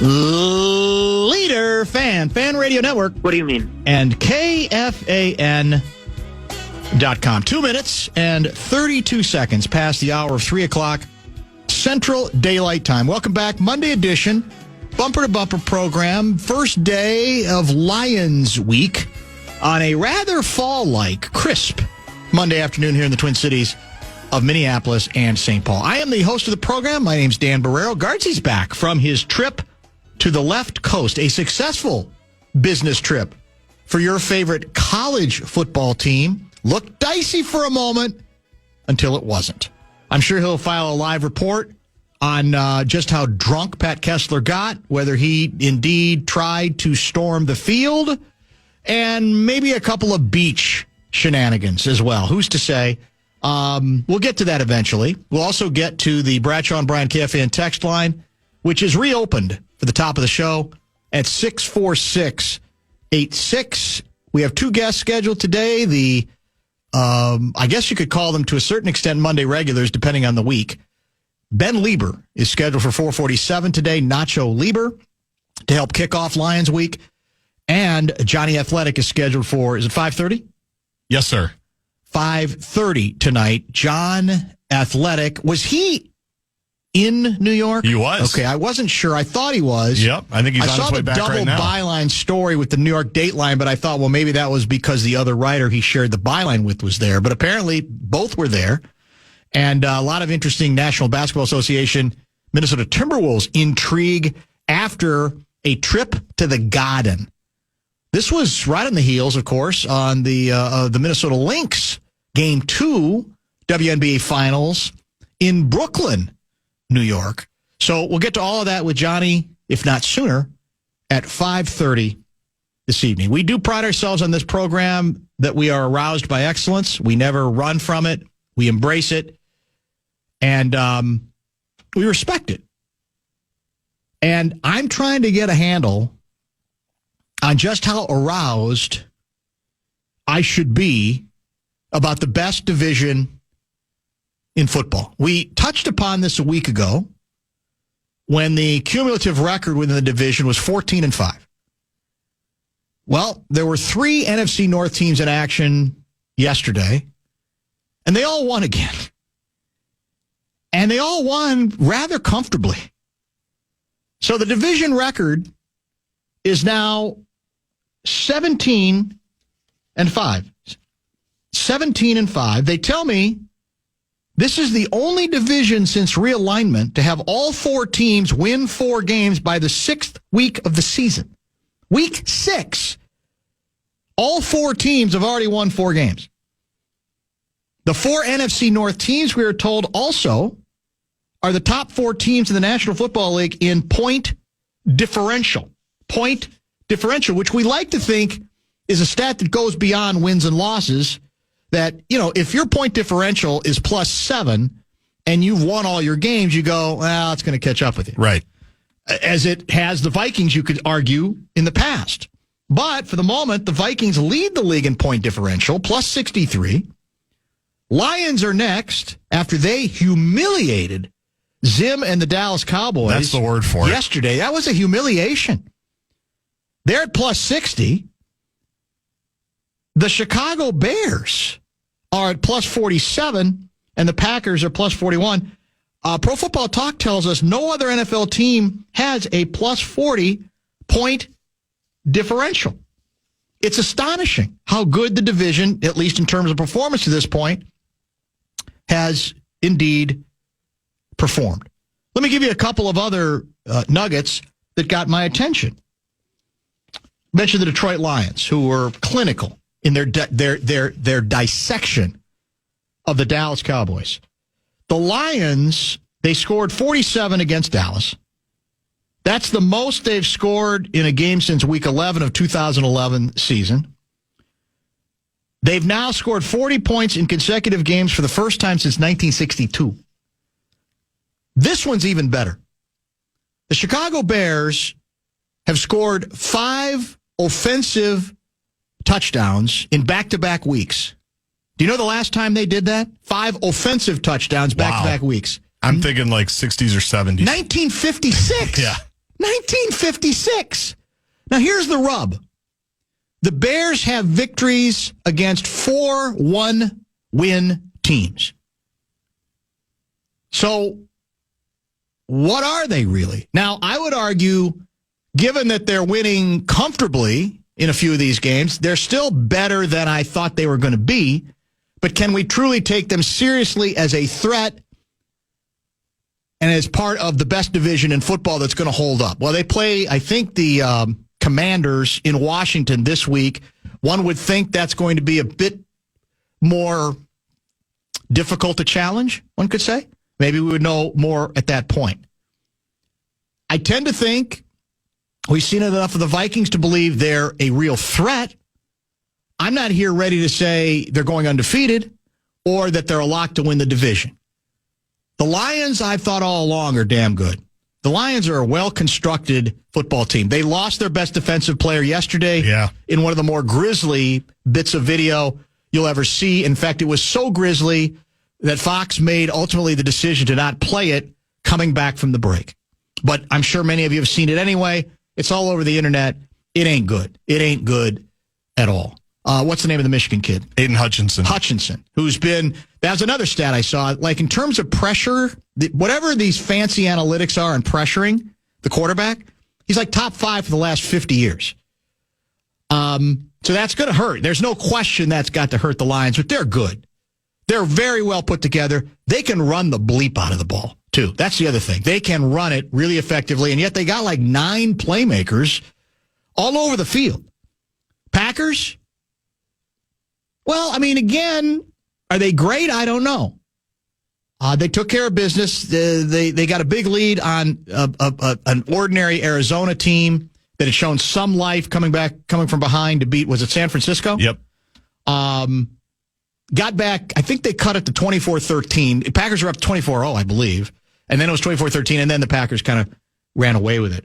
Leader Fan Radio Network. What do you mean? And KFAN.com. 2 minutes and 32 seconds past the hour of 3 o'clock Central Daylight Time. Welcome back. Monday edition, bumper-to-bumper program. First day of Lions Week on a rather fall-like, crisp Monday afternoon here in the Twin Cities of Minneapolis and St. Paul. I am the host of the program. My name's Dan Barreiro. Guardsy's back from his trip to the left coast, a successful business trip for your favorite college football team. Looked dicey for a moment until it wasn't. I'm sure he'll file a live report on just how drunk Pat Kessler got, whether he indeed tried to storm the field, and maybe a couple of beach shenanigans as well. Who's to say? We'll get to that eventually. We'll also get to the Bradshaw and Bryan KFAN text line, which is reopened for the top of the show at 64686. We have two guests scheduled today. I guess you could call them to a certain extent Monday regulars, depending on the week. Ben Lieber is scheduled for 447 today. Nacho Lieber to help kick off Lions Week. And Johnny Athletic is scheduled for, is it 5:30? Yes, sir. 5:30 tonight. John Athletic. Was he in New York? He was. Okay, I wasn't sure. I thought he was. Yep, I think he's on his way back right now. I saw the double byline story with the New York Dateline, but I thought, well, maybe that was because the other writer he shared the byline with was there. But apparently, both were there. And a lot of interesting National Basketball Association, Minnesota Timberwolves intrigue after a trip to the Garden. This was right on the heels, of course, on the Minnesota Lynx Game 2 WNBA Finals in Brooklyn, New York. So we'll get to all of that with Johnny, if not sooner, at 5:30 this evening. We do pride ourselves on this program that we are aroused by excellence. We never run from it. We embrace it. And we respect it. And I'm trying to get a handle on just how aroused I should be about the best division in football. We touched upon this a week ago when the cumulative record within the division was 14-5. Well, there were 3 NFC North teams in action yesterday, and they all won again. And they all won rather comfortably. So the division record is now 17-5. 17-5. They tell me this is the only division since realignment to have all 4 teams win 4 games by the 6th week of the season. Week 6. All 4 teams have already won 4 games. The 4 NFC North teams, we are told, also are the top 4 teams in the National Football League in point differential. Point differential, which we like to think is a stat that goes beyond wins and losses. That, you know, if your point differential is +7 and you've won all your games, you go, well, it's going to catch up with you. Right. As it has the Vikings, you could argue, in the past. But for the moment, the Vikings lead the league in point differential, +63. Lions are next after they humiliated Zim and the Dallas Cowboys. That's the word for it. Yesterday. That was a humiliation. They're at +60. The Chicago Bears are at +47, and the Packers are +41. Pro Football Talk tells us no other NFL team has a +40 point differential. It's astonishing how good the division, at least in terms of performance to this point, has indeed performed. Let me give you a couple of other nuggets that got my attention. Mentioned the Detroit Lions, who were clinical in their dissection of the Dallas Cowboys. The Lions, they scored 47 against Dallas. That's the most they've scored in a game since Week 11 of 2011 season. They've now scored 40 points in consecutive games for the first time since 1962. This one's even better. The Chicago Bears have scored 5 offensive touchdowns in back-to-back weeks. Do you know the last time they did that? 5 offensive touchdowns back-to-back weeks. I'm thinking like 60s or 70s. 1956. Yeah. 1956. Now, here's the rub. The Bears have victories against 4 one-win teams. So, what are they really? Now, I would argue, given that they're winning comfortably in a few of these games, they're still better than I thought they were going to be. But can we truly take them seriously as a threat and as part of the best division in football that's going to hold up? Well, they play, I think, the Commanders in Washington this week. One would think that's going to be a bit more difficult to challenge, one could say. Maybe we would know more at that point. I tend to think we've seen enough of the Vikings to believe they're a real threat. I'm not here ready to say they're going undefeated or that they're a lock to win the division. The Lions, I've thought all along, are damn good. The Lions are a well-constructed football team. They lost their best defensive player yesterday in one of the more grisly bits of video you'll ever see. In fact, it was so grisly that Fox made ultimately the decision to not play it coming back from the break. But I'm sure many of you have seen it anyway. It's all over the internet. It ain't good. It ain't good at all. What's the name of the Michigan kid? Aiden Hutchinson, who's been, that's another stat I saw, like in terms of pressure, whatever these fancy analytics are in pressuring the quarterback, he's like top 5 for the last 50 years. So that's going to hurt. There's no question that's got to hurt the Lions, but they're good. They're very well put together. They can run the bleep out of the ball, too. That's the other thing. They can run it really effectively, and yet they got like 9 playmakers all over the field. Packers? Well, I mean, again, are they great? I don't know. They took care of business. They got a big lead on an ordinary Arizona team that had shown some life coming from behind to beat, was it San Francisco? Yep. Got back, I think they cut it to 24-13. The Packers were up 24-0, I believe. And then it was 24-13, and then the Packers kind of ran away with it.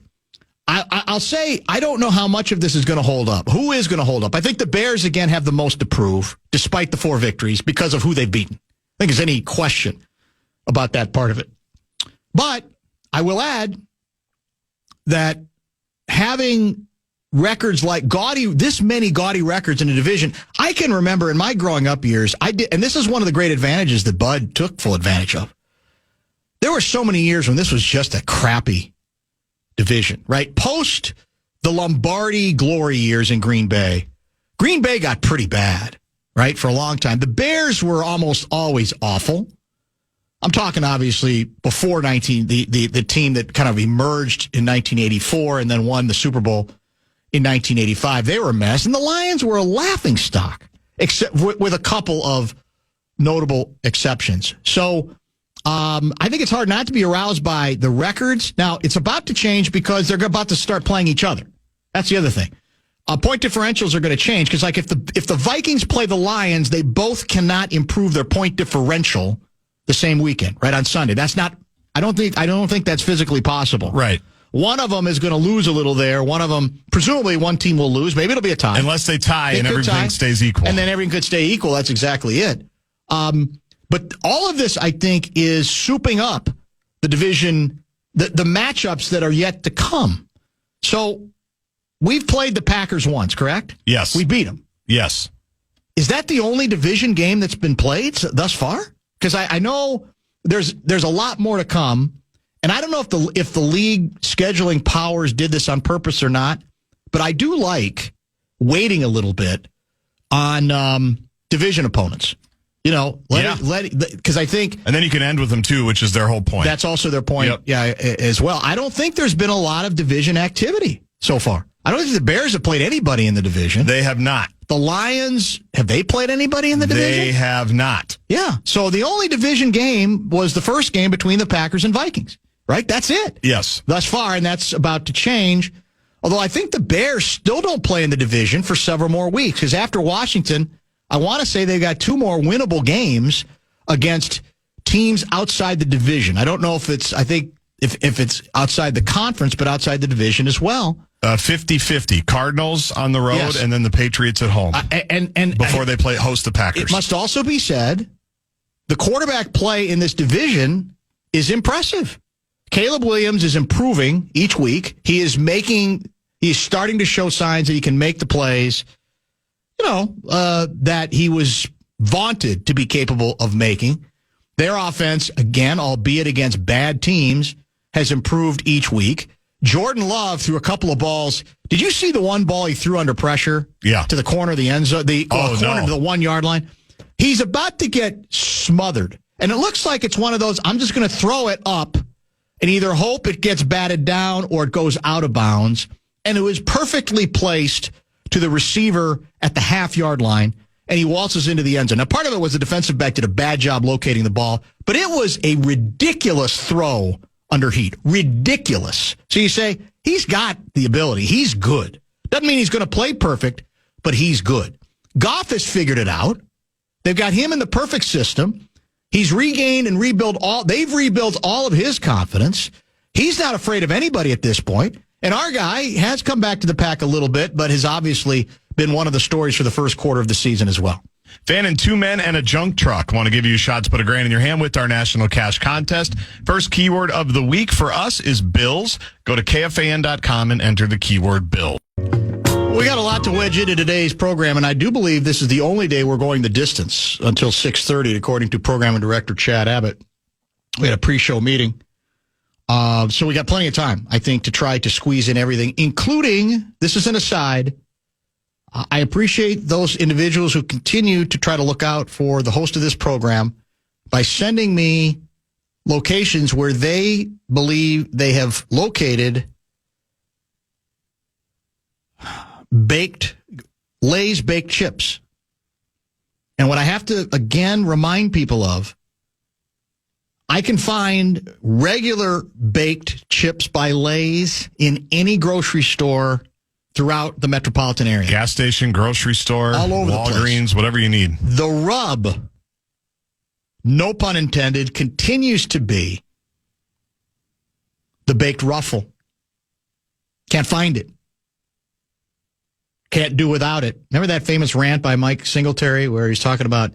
I'll say I don't know how much of this is going to hold up. Who is going to hold up? I think the Bears, again, have the most to prove, despite the 4 victories, because of who they've beaten. I think there's any question about that part of it. But I will add that having records like this many gaudy records in a division, I can remember in my growing up years, I did, and this is one of the great advantages that Bud took full advantage of. There were so many years when this was just a crappy division, right? Post the Lombardi glory years in Green Bay got pretty bad, right, for a long time. The Bears were almost always awful. I'm talking, obviously, before the team that kind of emerged in 1984 and then won the Super Bowl in 1985. They were a mess. And the Lions were a laughingstock, except with a couple of notable exceptions. So I think it's hard not to be aroused by the records. Now, it's about to change because they're about to start playing each other. That's the other thing. Point differentials are going to change because, like, if the Vikings play the Lions, they both cannot improve their point differential the same weekend, right, on Sunday. That's not. I don't think that's physically possible. Right. One of them is going to lose a little there. One of them, presumably, one team will lose. Maybe it'll be a tie, unless they tie and everything stays equal. And then everything could stay equal. That's exactly it. But all of this, I think, is souping up the division, the matchups that are yet to come. So we've played the Packers once, correct? Yes. We beat them. Yes. Is that the only division game that's been played thus far? Because I know there's a lot more to come, and I don't know if the league scheduling powers did this on purpose or not, but I do like waiting a little bit on division opponents. You know, because I think... And then you can end with them, too, which is their whole point. That's also their point, as well. I don't think there's been a lot of division activity so far. I don't think the Bears have played anybody in the division. They have not. The Lions, have they played anybody in the division? They have not. Yeah. So the only division game was the first game between the Packers and Vikings, right? That's it. Yes. Thus far, and that's about to change. Although I think the Bears still don't play in the division for several more weeks, because after Washington... I want to say they've got 2 more winnable games against teams outside the division. I don't know if it's, I think, if it's outside the conference, but outside the division as well. 50-50. Cardinals on the road, yes, and then the Patriots at home. And before they host the Packers. It must also be said, the quarterback play in this division is impressive. Caleb Williams is improving each week. He's starting to show signs that he can make the plays, that he was vaunted to be capable of making. Their offense, again, albeit against bad teams, has improved each week. Jordan Love threw a couple of balls. Did you see the one ball he threw under pressure? Yeah. To the corner of the end zone, to the 1 yard line. He's about to get smothered. And it looks like it's one of those, I'm just going to throw it up and either hope it gets batted down or it goes out of bounds. And it was perfectly placed to the receiver at the half-yard line, and he waltzes into the end zone. Now, part of it was the defensive back did a bad job locating the ball, but it was a ridiculous throw under heat. Ridiculous. So you say, he's got the ability. He's good. Doesn't mean he's going to play perfect, but he's good. Goff has figured it out. They've got him in the perfect system. He's regained and they've rebuilt all of his confidence. He's not afraid of anybody at this point. And our guy has come back to the pack a little bit, but has obviously been one of the stories for the first quarter of the season as well. Fan and 2 men and a junk truck. Want to give you a shot to put $1,000 in your hand with our national cash contest. First keyword of the week for us is Bills. Go to KFAN.com and enter the keyword Bill. We got a lot to wedge into today's program, and I do believe this is the only day we're going the distance until 6:30, according to Programming Director Chad Abbott. We had a pre-show meeting. So we got plenty of time, I think, to try to squeeze in everything, including, this is an aside, I appreciate those individuals who continue to try to look out for the host of this program by sending me locations where they believe they have located Lay's baked chips. And what I have to, again, remind people of, I can find regular baked chips by Lay's in any grocery store throughout the metropolitan area. Gas station, grocery store, all over Walgreens, whatever you need. The rub, no pun intended, continues to be the baked ruffle. Can't find it. Can't do without it. Remember that famous rant by Mike Singletary where he's talking about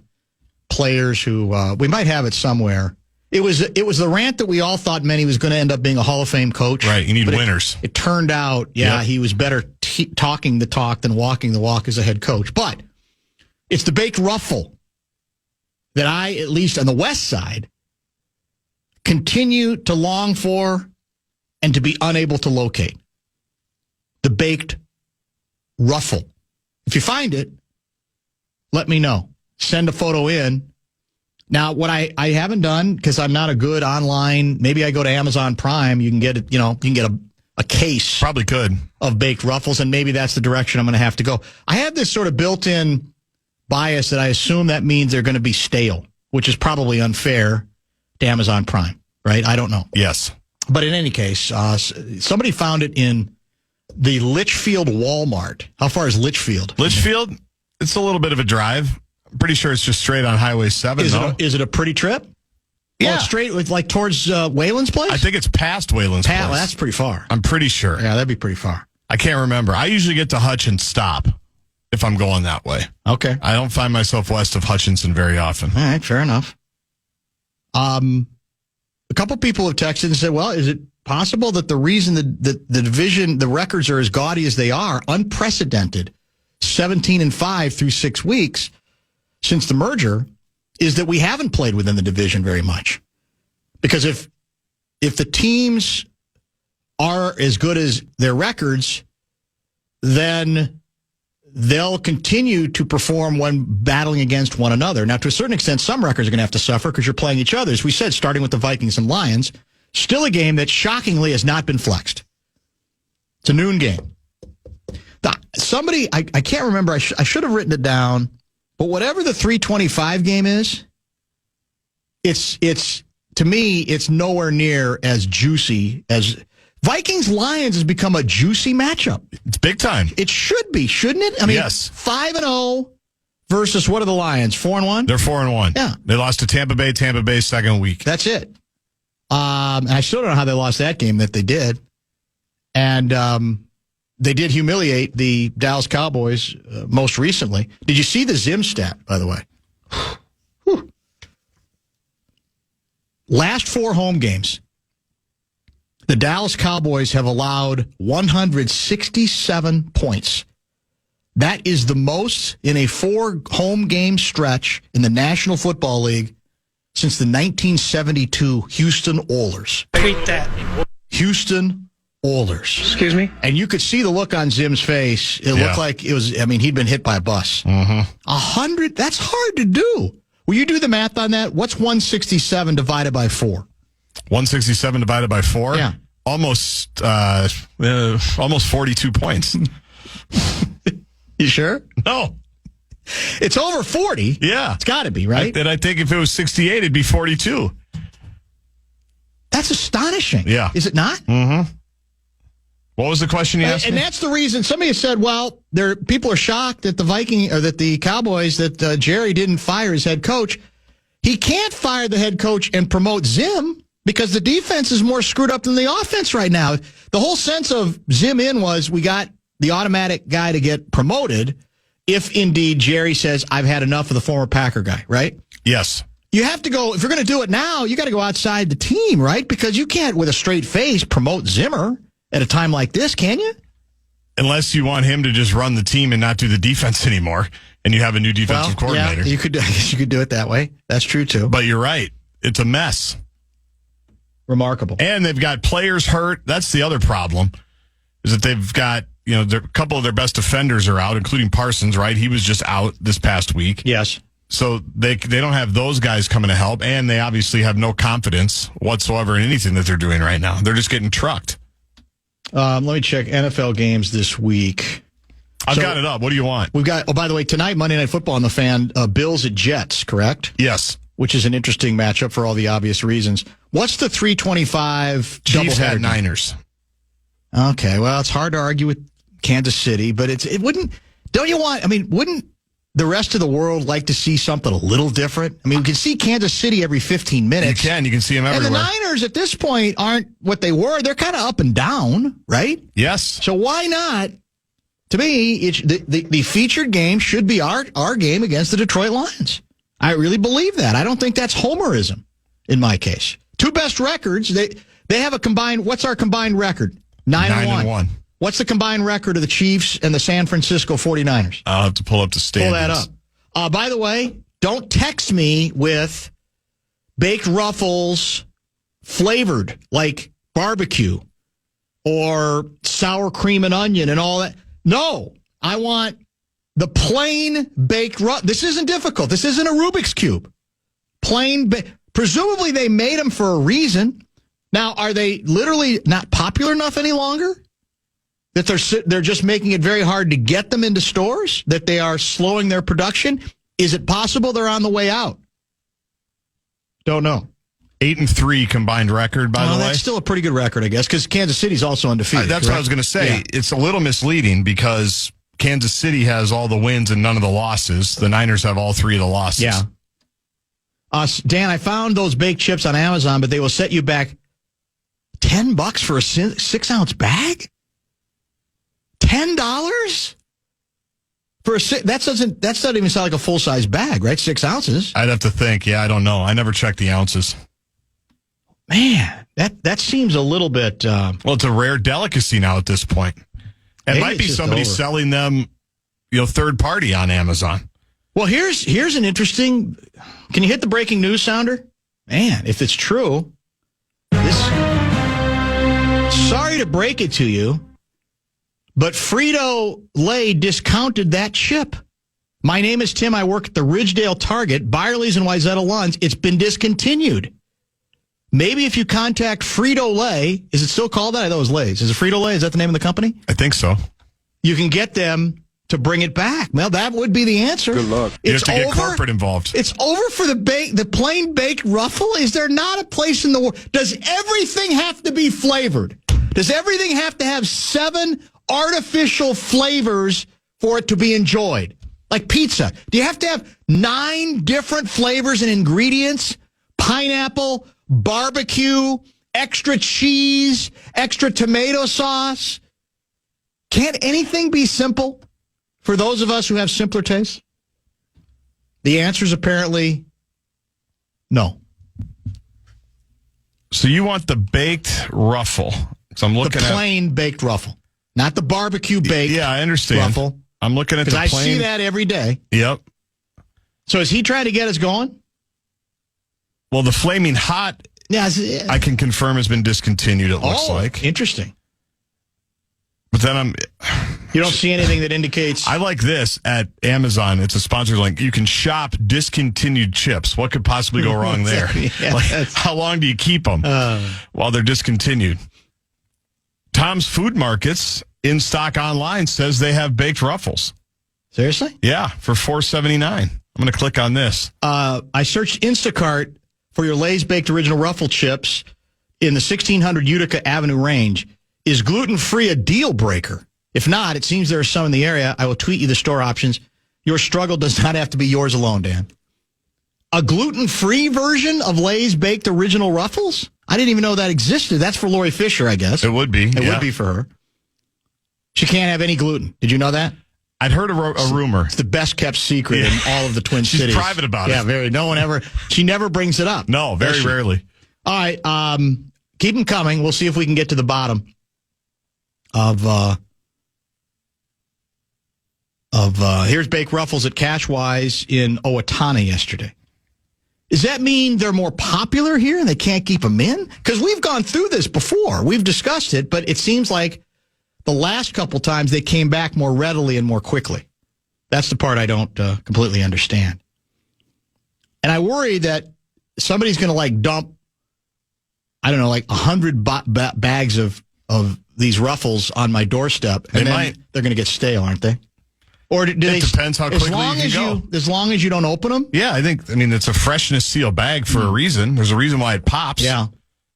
players who, we might have it somewhere. It was the rant that we all thought meant he was going to end up being a Hall of Fame coach. Right, you need winners. It turned out, he was better talking the talk than walking the walk as a head coach. But it's the baked ruffle that I, at least on the west side, continue to long for and to be unable to locate. The baked ruffle. If you find it, let me know. Send a photo in. Now, what I haven't done, because I'm not a good online, maybe I go to Amazon Prime, you can get it, you can get a case. Probably could. Of baked ruffles, and maybe that's the direction I'm going to have to go. I have this sort of built-in bias that I assume that means they're going to be stale, which is probably unfair to Amazon Prime, right? I don't know. Yes. But in any case, somebody found it in the Litchfield Walmart. How far is Litchfield? Litchfield? It's a little bit of a drive. I'm pretty sure it's just straight on Highway 7. Is it a pretty trip? Yeah. Well, straight like towards Wayland's place? I think it's past Wayland's place. Well, that's pretty far. I'm pretty sure. Yeah, that'd be pretty far. I can't remember. I usually get to Hutch and stop if I'm going that way. Okay. I don't find myself west of Hutchinson very often. All right, fair enough. A couple people have texted and said, well, is it possible that the reason the division, the records are as gaudy as they are, unprecedented, 17-5 through 6 weeks since the merger, is that we haven't played within the division very much? Because if the teams are as good as their records, then they'll continue to perform when battling against one another. Now, to a certain extent, some records are going to have to suffer because you're playing each other. As we said, starting with the Vikings and Lions, still a game that shockingly has not been flexed. It's a noon game. Somebody, I can't remember, I should have written it down, but whatever the 325 game is, it's to me, it's nowhere near as juicy as Vikings-Lions has become a juicy matchup. It's big time. It should be, shouldn't it? I mean, yes. 5-0 versus what are the Lions? 4-1? They're 4-1. Yeah. They lost to Tampa Bay second week. That's it. And I still don't know how they lost that game that they did. And they did humiliate the Dallas Cowboys most recently. Did you see the Zim stat, by the way? Whew. Last 4 home games, The Dallas Cowboys have allowed 167 points. That is the most in a 4-home game stretch in the National Football League since the 1972 Houston Oilers. Tweet that. Houston Oilers. Excuse me? And you could see the look on Zim's face. It looked like it was, he'd been hit by a bus. 100, that's hard to do. Will you do the math on that? What's 167 divided by 4? 167 divided by 4? Yeah. Almost 42 points. You sure? No. It's over 40. Yeah. It's got to be, right? I think if it was 68, it'd be 42. That's astonishing. Yeah. Is it not? Mm-hmm. What was the question you asked And me? that's the reason somebody said, well, people are shocked that the Cowboys, that Jerry didn't fire his head coach. He can't fire the head coach and promote Zim because the defense is more screwed up than the offense right now. The whole sense of Zim in was we got the automatic guy to get promoted if indeed Jerry says, I've had enough of the former Packer guy, right? Yes. You have to go, if you're going to do it now, you got to go outside the team, right? Because you can't, with a straight face, promote Zimmer at a time like this, can you? Unless you want him to just run the team and not do the defense anymore, and you have a new defensive coordinator. Yeah, I guess you could do it that way. That's true, too. But you're right. It's a mess. Remarkable. And they've got players hurt. That's the other problem, is that they've got, a couple of their best defenders are out, including Parsons, right? He was just out this past week. Yes. So they don't have those guys coming to help, and they obviously have no confidence whatsoever in anything that they're doing right now. They're just getting trucked. Let me check NFL games this week. I've got it up. What do you want? We've got, by the way, tonight, Monday Night Football on the Fan, Bills at Jets, correct? Yes. Which is an interesting matchup for all the obvious reasons. What's the 325 Chiefs doubleheader? at Niners. Okay, well, it's hard to argue with Kansas City, but wouldn't the rest of the world like to see something a little different? I mean, we can see Kansas City every 15 minutes. You can see them everywhere. And the Niners at this point aren't what they were. They're kind of up and down, right? Yes. So why not? To me, the featured game should be our game against the Detroit Lions. I really believe that. I don't think that's homerism in my case. Two best records. They have a combined. What's our combined record? 9-1. What's the combined record of the Chiefs and the San Francisco 49ers? I'll have to pull up the standings. Pull that up. By the way, don't text me with baked ruffles flavored like barbecue or sour cream and onion and all that. No, I want the plain baked ruffles. This isn't difficult. This isn't a Rubik's Cube. Plain presumably they made them for a reason. Now, are they literally not popular enough any longer? That they're just making it very hard to get them into stores? That they are slowing their production? Is it possible they're on the way out? Don't know. 8-3 combined record, by the way. That's still a pretty good record, I guess, because Kansas City's also undefeated. That's correct? what I was going to say. Yeah. It's a little misleading because Kansas City has all the wins and none of the losses. The Niners have all 3 of the losses. Yeah. Dan, I found those baked chips on Amazon, but they will set you back $10 for a 6-ounce bag? $10 for a that doesn't even sound like a full size bag, right? 6 ounces. I'd have to think. Yeah, I don't know. I never checked the ounces. Man, that seems a little bit. Well, it's a rare delicacy now at this point. It might be somebody over. selling them, third party on Amazon. Well, here's an interesting. Can you hit the breaking news sounder? Man, if it's true, sorry to break it to you, but Frito-Lay discounted that chip. My name is Tim. I work at the Ridgedale Target, Byerly's and Wayzata Lawns. It's been discontinued. Maybe if you contact Frito-Lay, is it still called that? I thought it was Lay's. Is it Frito-Lay? Is that the name of the company? I think so. You can get them to bring it back. Well, that would be the answer. Good luck. You have to get corporate involved. It's over for the plain baked ruffle? Is there not a place in the world? Does everything have to be flavored? Does everything have to have 7 artificial flavors for it to be enjoyed? Like pizza. Do you have to have 9 different flavors and ingredients? Pineapple, barbecue, extra cheese, extra tomato sauce. Can't anything be simple for those of us who have simpler tastes? The answer is apparently no. So you want the baked ruffle. So I'm looking the at plain baked ruffle, not the barbecue baked. Yeah, I understand. Ruffle. I'm looking at the Because plain. I see that every day. Yep. So is he trying to get us going? Well, the flaming hot, Yeah. I can confirm, has been discontinued. It looks like. Interesting. But then You don't see anything that indicates. I like this at Amazon. It's a sponsored link. You can shop discontinued chips. What could possibly go wrong there? How long do you keep them while they're discontinued? Tom's Food Markets in stock online says they have baked ruffles. Seriously? Yeah, for $4.79. I'm going to click on this. I searched Instacart for your Lay's Baked Original Ruffle chips in the 1600 Utica Avenue range. Is gluten-free a deal breaker? If not, it seems there are some in the area. I will tweet you the store options. Your struggle does not have to be yours alone, Dan. A gluten-free version of Lay's Baked Original Ruffles? I didn't even know that existed. That's for Lori Fisher, I guess. It would be. It would be for her. She can't have any gluten. Did you know that? I'd heard a rumor. It's the best kept secret in all of the Twin Cities. She's private about it. Yeah, very. No one ever. She never brings it up. No, very rarely. All right. Keep them coming. We'll see if we can get to the bottom of here's Baked Ruffles at Cashwise in Owatonna yesterday. Does that mean they're more popular here and they can't keep them in? Because we've gone through this before. We've discussed it, but it seems like the last couple times they came back more readily and more quickly. That's the part I don't completely understand. And I worry that somebody's going to dump, I don't know, 100 bags of these Ruffles on my doorstep, and they're going to get stale, aren't they? Or do they? It depends how quickly you can go. As long as you don't open them? Yeah, it's a freshness seal bag for a reason. There's a reason why it pops. Yeah.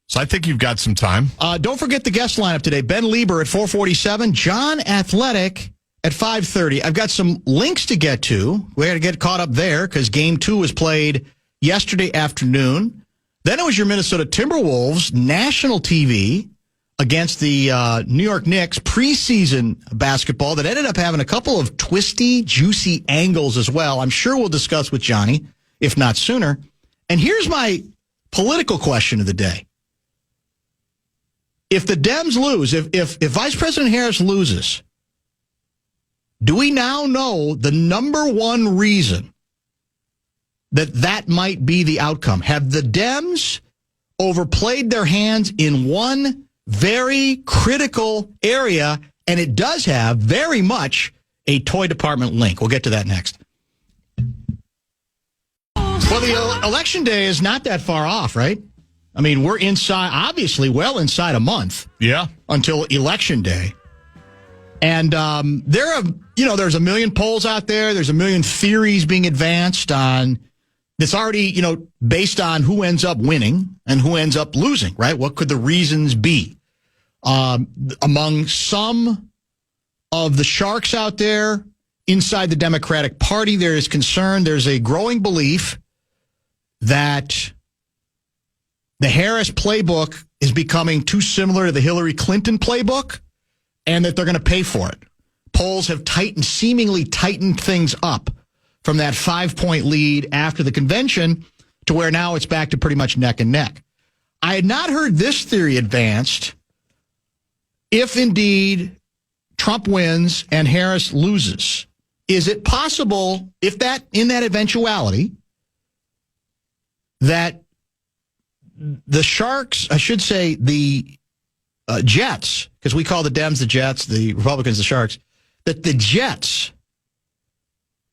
So I think you've got some time. Don't forget the guest lineup today. Ben Lieber at 4:47, John Athletic at 5:30. I've got some links to get to. We got to get caught up there because Game 2 was played yesterday afternoon. Then it was your Minnesota Timberwolves national TV against the New York Knicks preseason basketball that ended up having a couple of twisty, juicy angles as well. I'm sure we'll discuss with Johnny, if not sooner. And here's my political question of the day. If the Dems lose, if Vice President Harris loses, do we now know the number one reason that might be the outcome? Have the Dems overplayed their hands in one very critical area, and it does have very much a toy department link. We'll get to that next. Well, the election day is not that far off, right? I mean, we're obviously well inside a month. Yeah. Until election day. And there's a million polls out there. There's a million theories being advanced on that's already, based on who ends up winning and who ends up losing, right? What could the reasons be? Among some of the sharks out there inside the Democratic Party, there is concern. There's a growing belief that the Harris playbook is becoming too similar to the Hillary Clinton playbook and that they're going to pay for it. Polls have seemingly tightened things up from that 5-point lead after the convention to where now it's back to pretty much neck and neck. I had not heard this theory advanced. If indeed Trump wins and Harris loses, is it possible, in that eventuality, that the Sharks, I should say the Jets, because we call the Dems the Jets, the Republicans the Sharks, that the Jets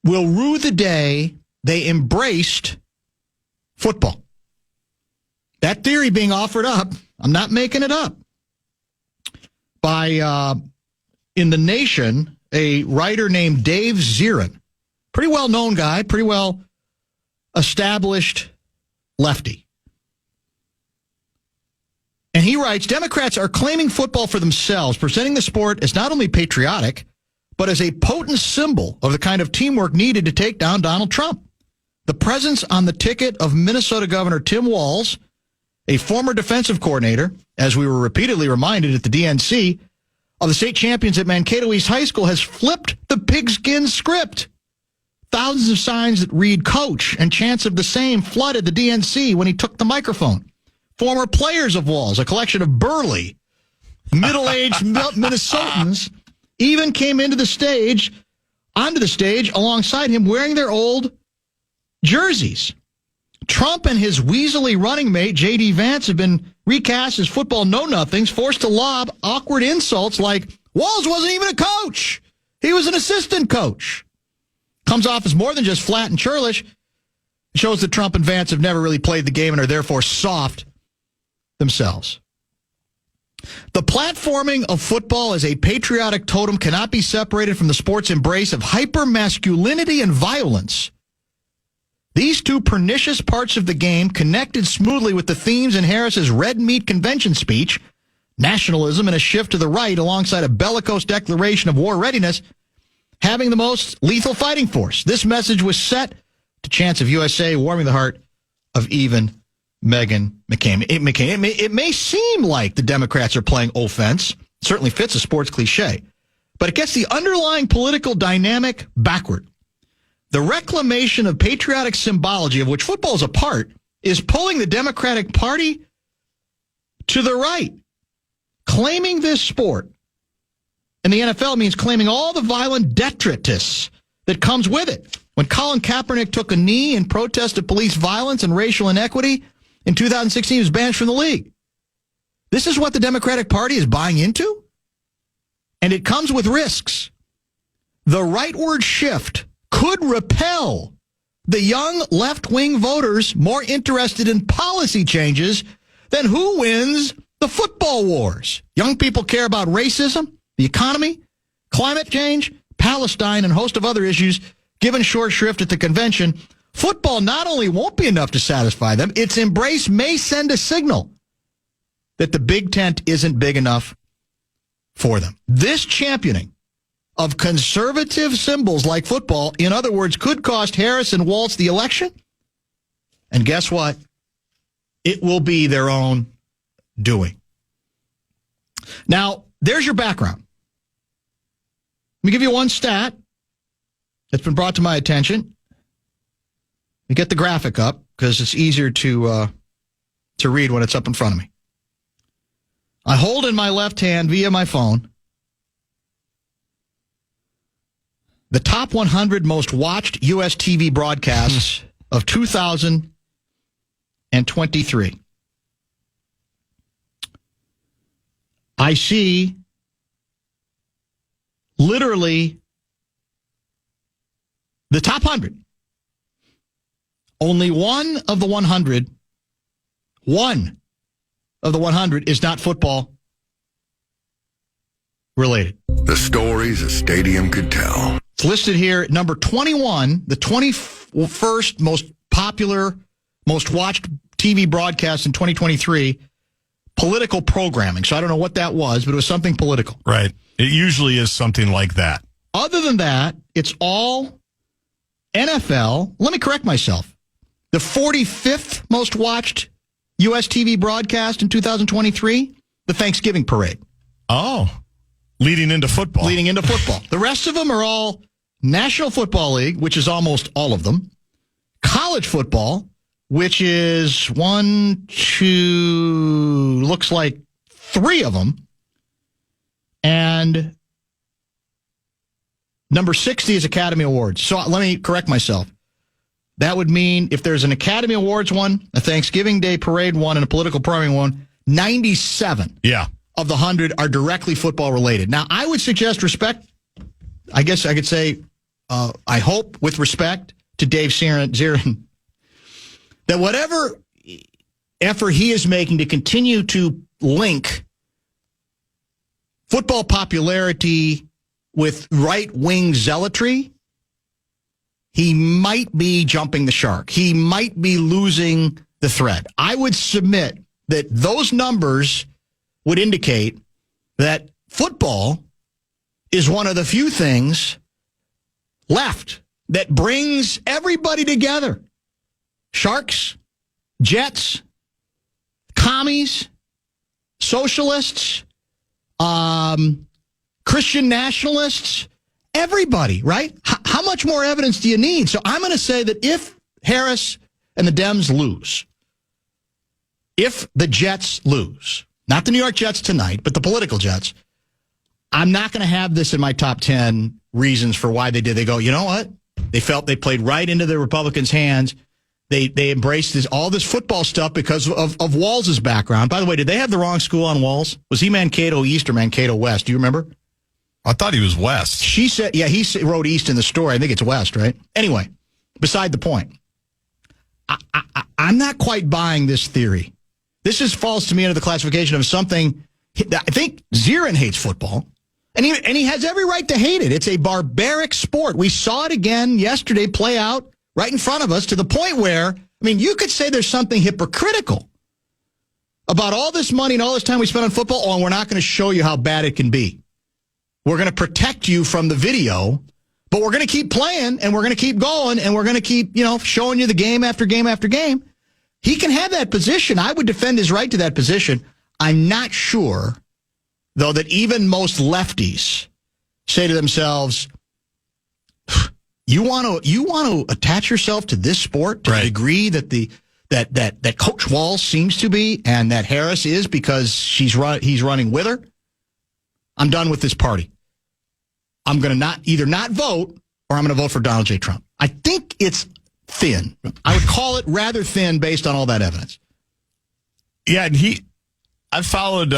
will rue the day they embraced football? That theory being offered up, I'm not making it up, by, in The Nation, a writer named Dave Zirin. Pretty well-known guy, pretty well-established lefty. And he writes, Democrats are claiming football for themselves, presenting the sport as not only patriotic, but as a potent symbol of the kind of teamwork needed to take down Donald Trump. The presence on the ticket of Minnesota Governor Tim Walz, a former defensive coordinator, as we were repeatedly reminded at the DNC, of the state champions at Mankato East High School, has flipped the pigskin script. Thousands of signs that read coach and chants of the same flooded the DNC when he took the microphone. former players of Walls, a collection of burly, middle-aged Minnesotans, even came onto the stage alongside him wearing their old jerseys. Trump and his weaselly running mate, J.D. Vance, have been recast as football know-nothings, forced to lob awkward insults like, Walls wasn't even a coach. He was an assistant coach. Comes off as more than just flat and churlish. It shows that Trump and Vance have never really played the game and are therefore soft themselves. The platforming of football as a patriotic totem cannot be separated from the sport's embrace of hypermasculinity and violence. These two pernicious parts of the game connected smoothly with the themes in Harris's red meat convention speech, nationalism and a shift to the right alongside a bellicose declaration of war readiness, having the most lethal fighting force. This message was set to chants of USA, warming the heart of even Meghan McCain. It may seem like the Democrats are playing offense. Certainly fits a sports cliche. But it gets the underlying political dynamic backward. The reclamation of patriotic symbology, of which football is a part, is pulling the Democratic Party to the right. Claiming this sport in the NFL means claiming all the violent detritus that comes with it. When Colin Kaepernick took a knee in protest of police violence and racial inequity in 2016, he was banished from the league. This is what the Democratic Party is buying into, and it comes with risks. The rightward shift could repel the young left-wing voters more interested in policy changes than who wins the football wars. Young people care about racism, the economy, climate change, Palestine, and a host of other issues. Given short shrift at the convention, football not only won't be enough to satisfy them, its embrace may send a signal that the big tent isn't big enough for them. This championing of conservative symbols like football, in other words, could cost Harris and Walz the election. And guess what? It will be their own doing. Now, there's your background. Let me give you one stat that's been brought to my attention. Let me get the graphic up because it's easier to read when it's up in front of me. I hold in my left hand via my phone the top 100 most watched U.S. TV broadcasts of 2023. I see literally the top 100. Only one of the 100 is not football related. The stories a stadium could tell. It's listed here at number 21, the 21st most popular, most watched TV broadcast in 2023, political programming. So I don't know what that was, but it was something political. Right. It usually is something like that. Other than that, it's all NFL. Let me correct myself. The 45th most watched U.S. TV broadcast in 2023, the Thanksgiving parade. Oh, leading into football. The rest of them are all National Football League, which is almost all of them. College football, which is looks like 3 of them. And number 60 is Academy Awards. So let me correct myself. That would mean if there's an Academy Awards one, a Thanksgiving Day parade one, and a political programming one, 97 of the 100 are directly football related. Now, I would suggest respect. I guess I could say, I hope with respect to Dave Zirin, that whatever effort he is making to continue to link football popularity with right-wing zealotry, he might be jumping the shark. He might be losing the thread. I would submit that those numbers would indicate that football is one of the few things left that brings everybody together. Sharks, Jets, commies, socialists, Christian nationalists, everybody, right? How much more evidence do you need? So I'm going to say that if Harris and the Dems lose, if the Jets lose, not the New York Jets tonight, but the political Jets, I'm not going to have this in my top 10 reasons for why they did. They go, you know what? They felt they played right into the Republicans' hands. They embraced all this football stuff because of Walls' background. By the way, did they have the wrong school on Walls? Was he Mankato East or Mankato West? Do you remember? I thought he was West. She said, yeah, he wrote East in the story. I think it's West, right? Anyway, beside the point. I'm not quite buying this theory. This falls to me under the classification of something. I think Zirin hates football, and he has every right to hate it. It's a barbaric sport. We saw it again yesterday play out right in front of us to the point where, you could say there's something hypocritical about all this money and all this time we spent on football, and we're not going to show you how bad it can be. We're going to protect you from the video, but we're going to keep playing, and we're going to keep going, and we're going to keep, showing you the game after game after game. He can have that position. I would defend his right to that position. I'm not sure, though, that even most lefties say to themselves, you want to attach yourself to this sport to the degree that that Coach Walls seems to be, and that Harris is because he's running with her. I'm done with this party. I'm going to either not vote or I'm going to vote for Donald J. Trump. I think it's thin. I would call it rather thin based on all that evidence. Yeah, and I've followed,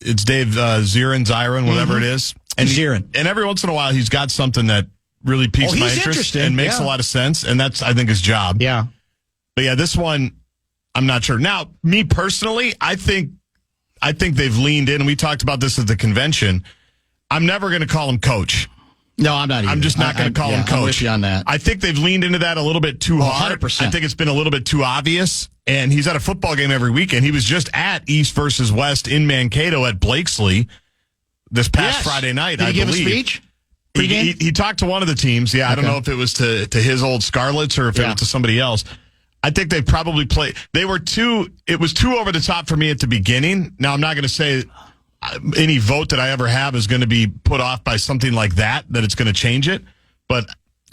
it's Dave Zirin, whatever it is. And Zirin. And every once in a while, he's got something that really piques my interest and makes a lot of sense. And that's, I think, his job. Yeah. But yeah, this one, I'm not sure. Now, me personally, I think they've leaned in, and we talked about this at the convention. I'm never going to call him coach. No, I'm not either. I'm just not going to call him coach. I'm with you on that. I think they've leaned into that a little bit too hard. 100%. I think it's been a little bit too obvious. And he's at a football game every weekend. He was just at East versus West in Mankato at Blakesley this past Friday night, Did he give a speech? He talked to one of the teams. Yeah, I don't know if it was to his old Scarlets or if it was to somebody else. I think they probably played. It was too over the top for me at the beginning. Now, I'm not going to say any vote that I ever have is going to be put off by something like that it's going to change it. But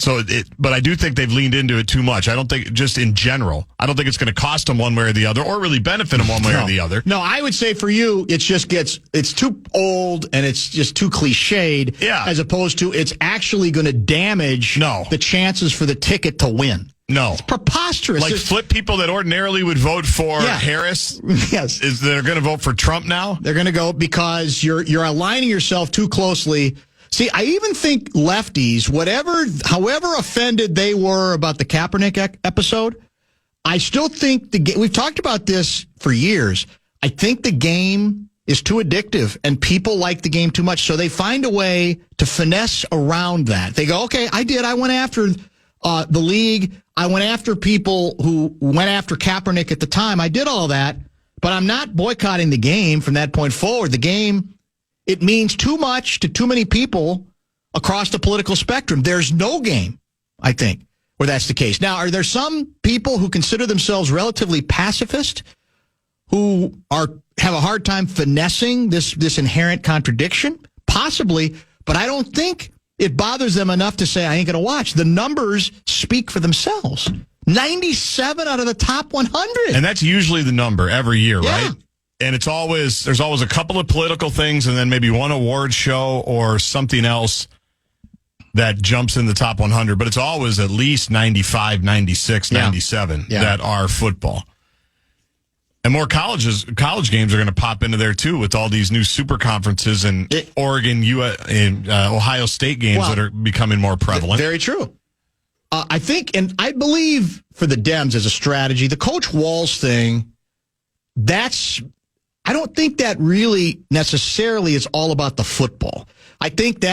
I do think they've leaned into it too much. I don't think, just in general, I don't think it's going to cost them one way or the other or really benefit them one way or the other. No, I would say for you, it's too old and it's just too cliched as opposed to it's actually going to damage the chances for the ticket to win. No. It's preposterous. Like flip people that ordinarily would vote for Harris. Yes. They're going to vote for Trump now? They're going to go because you're aligning yourself too closely. See, I even think lefties, however offended they were about the Kaepernick episode, I still think we've talked about this for years. I think the game is too addictive and people like the game too much. So they find a way to finesse around that. They go, okay, I went after the league. I went after people who went after Kaepernick at the time. I did all that, but I'm not boycotting the game from that point forward. The game, it means too much to too many people across the political spectrum. There's no game, I think, where that's the case. Now, are there some people who consider themselves relatively pacifist who have a hard time finessing this inherent contradiction? Possibly, but I don't think it bothers them enough to say, I ain't going to watch. The numbers speak for themselves. 97 out of the top 100. And that's usually the number every year, right? And there's always a couple of political things and then maybe one award show or something else that jumps in the top 100. But it's always at least 95, 96, 97 that are football. And more college games are going to pop into there, too, with all these new super conferences and Oregon, and Ohio State games that are becoming more prevalent. Very true. I think, and I believe for the Dems as a strategy, the Coach Walls thing, I don't think that really necessarily is all about the football. I think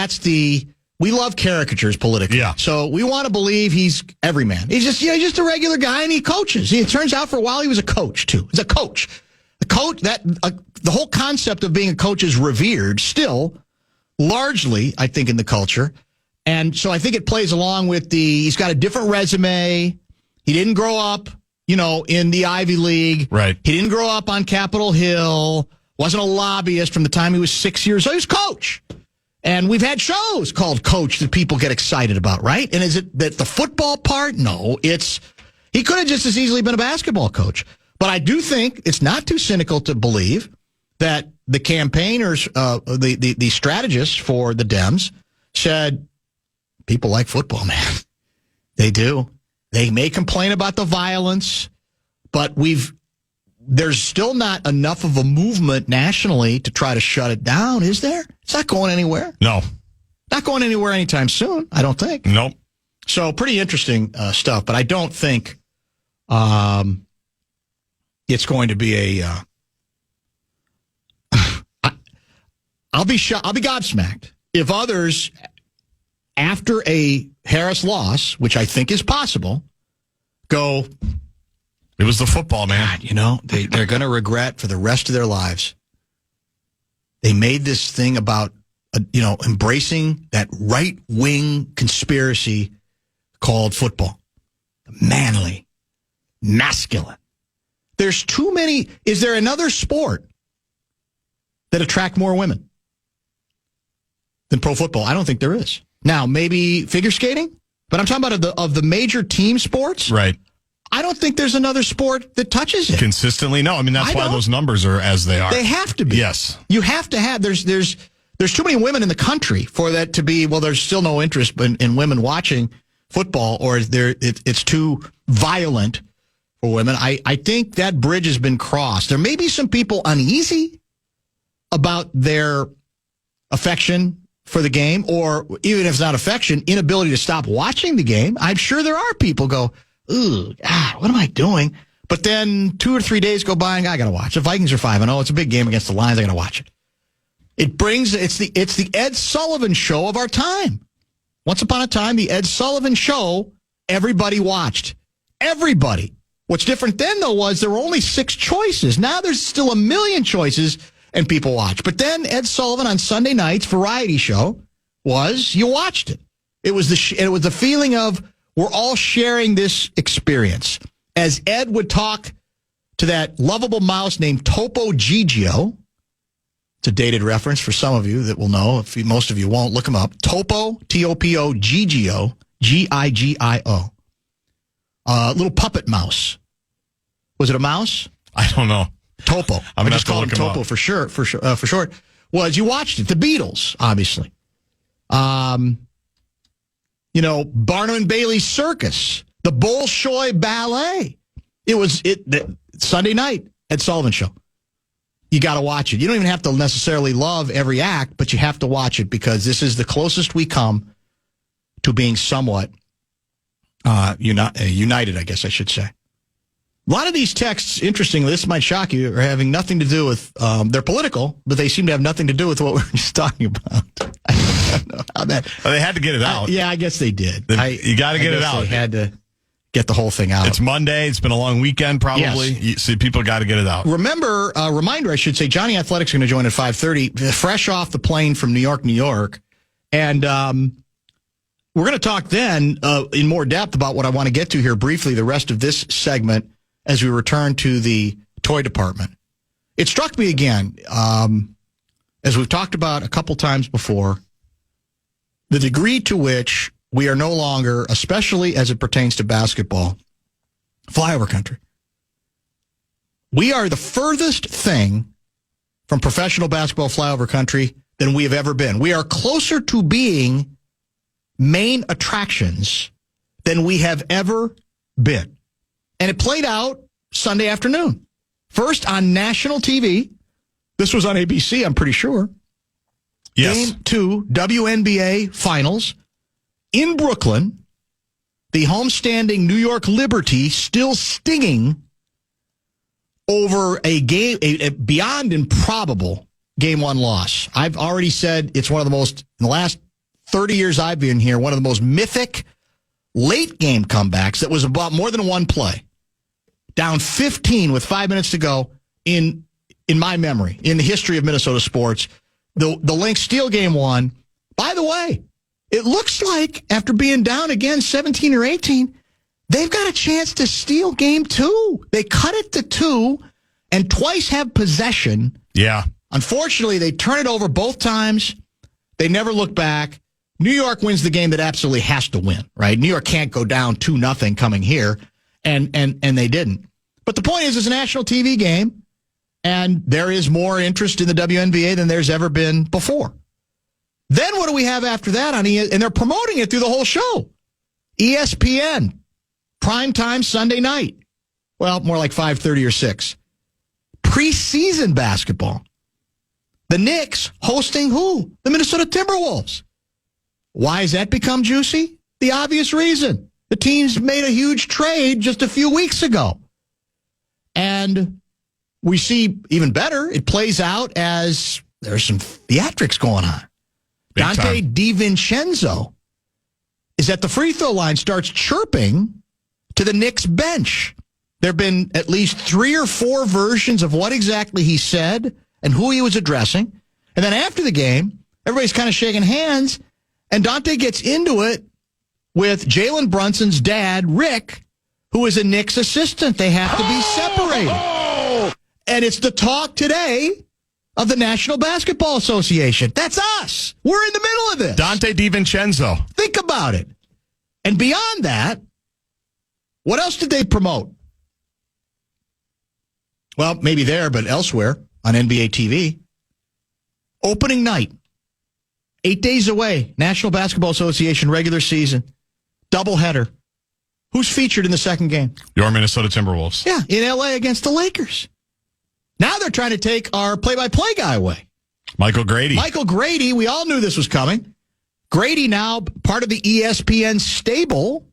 we love caricatures politically. Yeah. So we want to believe he's everyman. He's just a regular guy and he coaches. It turns out for a while he was a coach too. He's a coach. The coach the whole concept of being a coach is revered still, largely, I think, in the culture. And so I think it plays along with he's got a different resume. He didn't grow up, in the Ivy League. Right. He didn't grow up on Capitol Hill. Wasn't a lobbyist from the time he was 6 years old. He was coach. And we've had shows called Coach that people get excited about, right? And is it that the football part? No, he could have just as easily been a basketball coach. But I do think it's not too cynical to believe that the campaigners, the strategists for the Dems said, people like football, man. They do. They may complain about the violence, but there's still not enough of a movement nationally to try to shut it down, is there? It's not going anywhere. No. Not going anywhere anytime soon, I don't think. Nope. So pretty interesting stuff, but I don't think it's going to be a... I'll be gobsmacked if others, after a Harris loss, which I think is possible, go... It was the football, man. God, they're going to regret for the rest of their lives. They made this thing about, embracing that right-wing conspiracy called football. Manly, masculine. There's too many. Is there another sport that attract more women than pro football? I don't think there is. Now, maybe figure skating, but I'm talking about of the major team sports. Right. I don't think there's another sport that touches it. Consistently? No. I mean, that's why those numbers are as they are. They have to be. Yes. You have to have. There's too many women in the country for that to be, well, there's still no interest in women watching football, or it's too violent for women. I think that bridge has been crossed. There may be some people uneasy about their affection for the game, or even if it's not affection, inability to stop watching the game. I'm sure there are people go, ooh, God, what am I doing? But then 2 or 3 days go by and I got to watch. The Vikings are 5-0. It's a big game against the Lions. I got to watch it. It's the Ed Sullivan show of our time. Once upon a time, the Ed Sullivan show, everybody watched. Everybody. What's different then, though, was there were only 6 choices. Now there's still 1 million choices and people watch. But then Ed Sullivan on Sunday night's variety show you watched it. It was the feeling of, we're all sharing this experience. As Ed would talk to that lovable mouse named Topo Gigio. It's a dated reference for some of you that will know. If most of you won't, look him up. Topo, T-O-P-O, Gigio, G-I-G-I-O. Little puppet mouse. Was it a mouse? I don't know. Topo. I just call him Topo for short. Was you watched it? The Beatles, obviously. Barnum and Bailey's Circus, the Bolshoi Ballet. It was Sunday night at Sullivan Show. You got to watch it. You don't even have to necessarily love every act, but you have to watch it because this is the closest we come to being somewhat united, I guess I should say. A lot of these texts, interestingly, this might shock you, are having nothing to do with, they're political, but they seem to have nothing to do with what we were just talking about. I don't know how that... Well, they had to get it out. Yeah, I guess they did. You got to get it out. They had to get the whole thing out. It's Monday. It's been a long weekend, probably. Yes. So people got to get it out. Reminder, I should say, Johnny Athletic's going to join at 5:30, fresh off the plane from New York. And we're going to talk then in more depth about what I want to get to here briefly, the rest of this segment, as we return to the toy department. It struck me again, as we've talked about a couple times before, the degree to which we are no longer, especially as it pertains to basketball, flyover country. We are the furthest thing from professional basketball flyover country than we have ever been. We are closer to being main attractions than we have ever been. And it played out Sunday afternoon. First on national TV. This was on ABC, I'm pretty sure. Yes. Game 2, WNBA Finals in Brooklyn. The homestanding New York Liberty still stinging over a game, a beyond improbable Game 1 loss. I've already said it's one of the most, in the last 30 years I've been here, one of the most mythic late game comebacks that was about more than one play. Down 15 with 5 minutes to go in my memory, in the history of Minnesota sports. The Lynx steal Game 1. By the way, it looks like after being down again 17 or 18, they've got a chance to steal Game 2. They cut it to 2 and twice have possession. Yeah. Unfortunately, they turn it over both times. They never look back. New York wins the game that absolutely has to win, right? New York can't go down 2-0 coming here, and they didn't. But the point is, it's a national TV game, and there is more interest in the WNBA than there's ever been before. Then what do we have after that on and they're promoting it through the whole show. ESPN, primetime Sunday night. Well, more like 5:30 or 6. Preseason basketball. The Knicks hosting who? The Minnesota Timberwolves. Why has that become juicy? The obvious reason. The teams made a huge trade just a few weeks ago. And we see even better, it plays out as there's some theatrics going on. Big Dante time. DiVincenzo is at the free throw line, starts chirping to the Knicks bench. There have been at least 3 or 4 versions of what exactly he said and who he was addressing. And then after the game, everybody's kind of shaking hands, and Dante gets into it with Jalen Brunson's dad, Rick, who is a Knicks assistant. They have to be separated. And it's the talk today of the National Basketball Association. That's us. We're in the middle of this. Dante DiVincenzo. Think about it. And beyond that, what else did they promote? Well, maybe there, but elsewhere on NBA TV. Opening night. 8 days away. National Basketball Association regular season. Doubleheader. Who's featured in the second game? Your Minnesota Timberwolves. Yeah, in L.A. against the Lakers. Now they're trying to take our play-by-play guy away. Michael Grady. Michael Grady, we all knew this was coming. Grady now part of the ESPN stable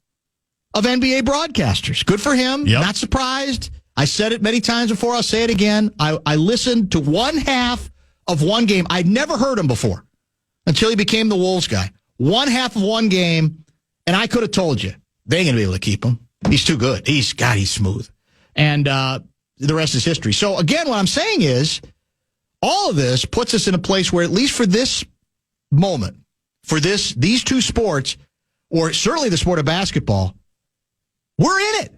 of NBA broadcasters. Good for him. Yep. Not surprised. I said it many times before. I'll say it again. I listened to one half of one game. I'd never heard him before until he became the Wolves guy. One half of one game, and I could have told you, they ain't going to be able to keep him. He's too good. He's smooth. And the rest is history. So, again, what I'm saying is all of this puts us in a place where, at least for this moment, for these two sports, or certainly the sport of basketball, we're in it.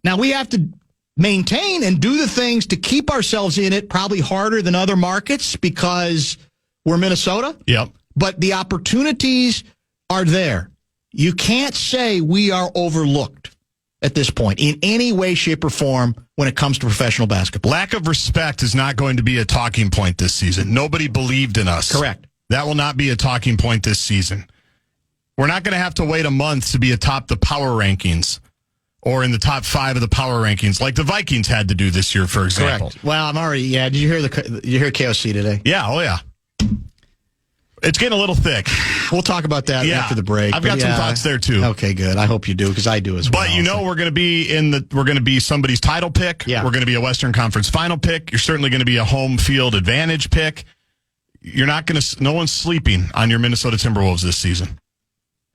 Now, we have to maintain and do the things to keep ourselves in it, probably harder than other markets because we're Minnesota. Yep. But the opportunities are there. You can't say we are overlooked at this point in any way, shape, or form when it comes to professional basketball. Lack of respect is not going to be a talking point this season. Nobody believed in us. Correct. That will not be a talking point this season. We're not going to have to wait a month to be atop the power rankings or in the top 5 of the power rankings like the Vikings had to do this year, for example. Correct. Well, I'm already, Did you hear KOC today? Yeah, oh yeah. It's getting a little thick. We'll talk about that after the break. I've got some thoughts there too. Okay, good. I hope you do, because I do as well. But we're going to be somebody's title pick. Yeah. We're going to be a Western Conference final pick. You're certainly going to be a home field advantage pick. You're not going to. No one's sleeping on your Minnesota Timberwolves this season.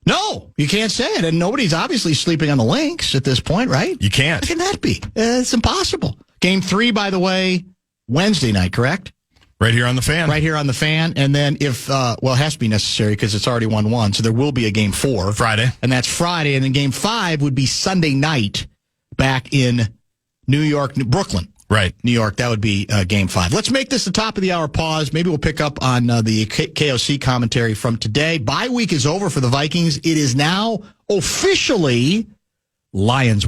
No, you can't say it, and nobody's obviously sleeping on the Lynx at this point, right? You can't. How can that be? It's impossible. Game 3, by the way, Wednesday night, correct? Right here on the Fan. Right here on the Fan. And then if, it has to be necessary because it's already 1-1. So there will be a game 4. Friday. And that's Friday. And then game 5 would be Sunday night back in Brooklyn. Right. New York. That would be game 5. Let's make this the top of the hour pause. Maybe we'll pick up on the KOC commentary from today. Bye week is over for the Vikings. It is now officially Lions.